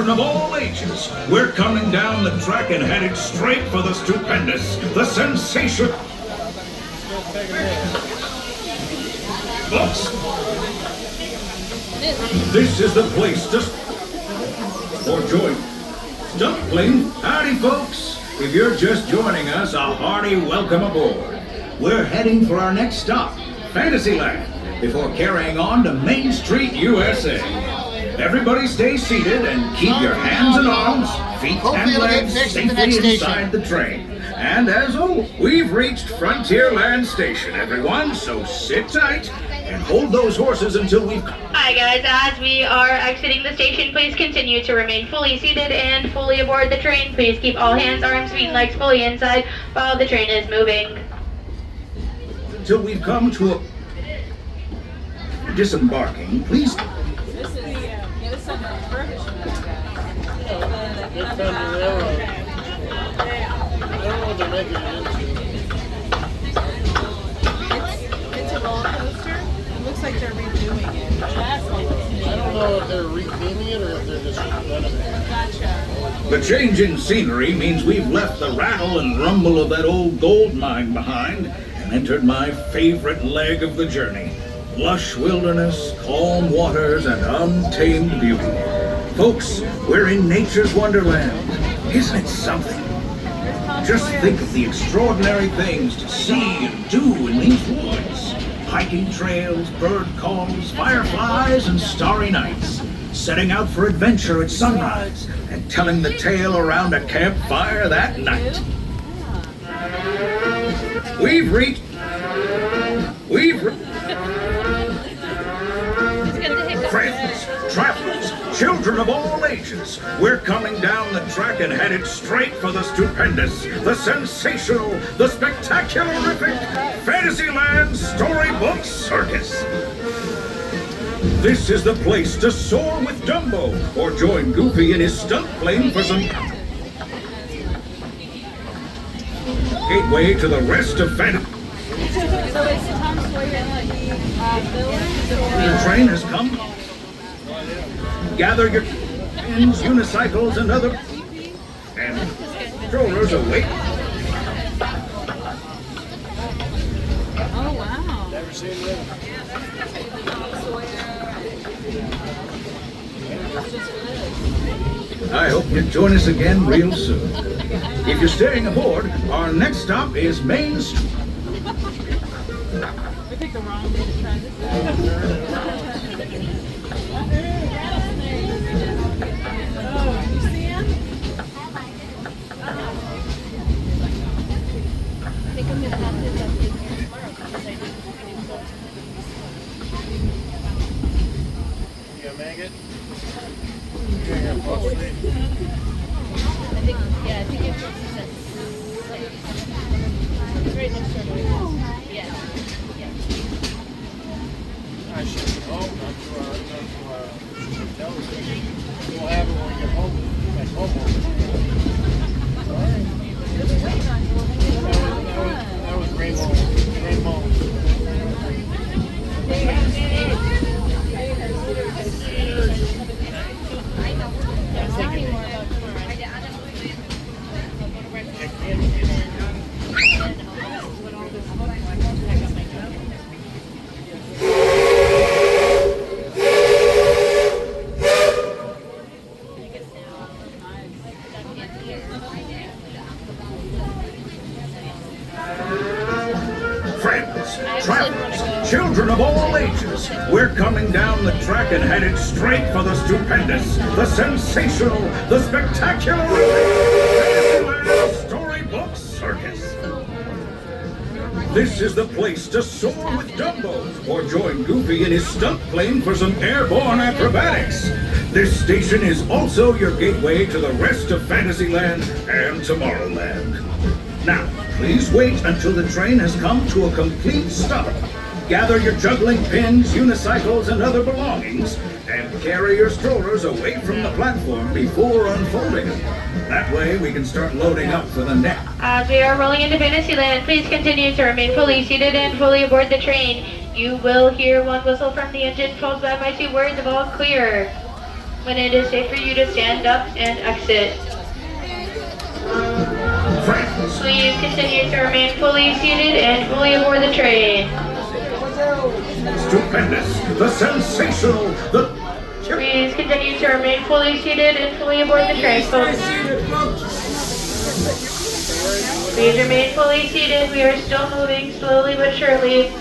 children of all ages, we're coming down the track and headed straight for the stupendous, the sensational... Books. This is the place to... or join. Dumpling. Howdy, folks. If you're just joining us, a hearty welcome aboard. We're heading for our next stop, Fantasyland, before carrying on to Main Street, USA. Everybody stay seated and keep your hands and arms, feet and legs safely inside the train. And as always, we've reached Frontierland Station, everyone, so sit tight and hold those horses until we've... Hi guys, as we are exiting the station, please continue to remain fully seated and fully aboard the train. Please keep all hands, arms, feet, and legs fully inside while the train is moving. Until we've come to a... disembarking, please... It's a roller coaster. It looks like they're redoing it. I don't know if they're repainting it or if they're just renovating it. Gotcha. The change in scenery means we've left the rattle and rumble of that old gold mine behind and entered my favorite leg of the journey. Lush wilderness, calm waters, and untamed beauty. Folks, we're in nature's wonderland. Isn't it something? Just think of the extraordinary things to see and do in these woods. Hiking trails, bird calls, fireflies, and starry nights. Setting out for adventure at sunrise and telling the tale around a campfire that night. Friends, travelers, children of all ages, we're coming down the track and headed straight for the stupendous, the sensational, the spectacularific Fantasyland Storybook Circus. This is the place to soar with Dumbo or join Goofy in his stunt plane for some... gateway to the rest of Fantasy... The train has come. Gather your pins, unicycles, and other... and strollers await. Oh, wow. Never seen it. I hope you join us again real soon. If you're staying aboard, our next stop is Main Street. We picked the wrong day to try this. Oh, you see him? I think I'm gonna have to jump in here tomorrow because I didn't. You gonna make it? You're gonna fall asleep. I think it's right next door to it. Yeah. I should be home, not to television. We'll have it when we get home, like That was Rainbow. Friends, travelers, children of all ages, we're coming down the track and headed straight for the stupendous, the sensational, the spectacular Fantasyland Storybook Circus. This is the place to soar with Dumbo or join Goofy in his stunt plane for some airborne acrobatics. This station is also your gateway to the rest of Fantasyland and Tomorrowland. Now, please wait until the train has come to a complete stop. Gather your juggling pins, unicycles, and other belongings, and carry your strollers away from the platform before unfolding them. That way we can start loading up for the next. As we are rolling into Fantasyland, please continue to remain fully seated and fully aboard the train. You will hear one whistle from the engine followed by my 2 words of all clear. when it is safe for you to stand up and exit. Friends, Please continue to remain fully seated and fully aboard the train. stupendous, the sensational, the... Please continue to remain fully seated and fully aboard the train, folks. Please remain fully seated. We are still moving slowly but surely.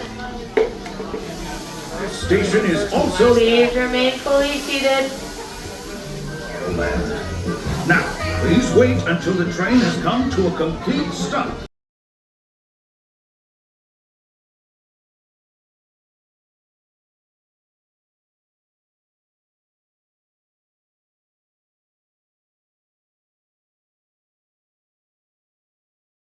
This station is also... Please remain fully seated. Now, please wait until the train has come to a complete stop.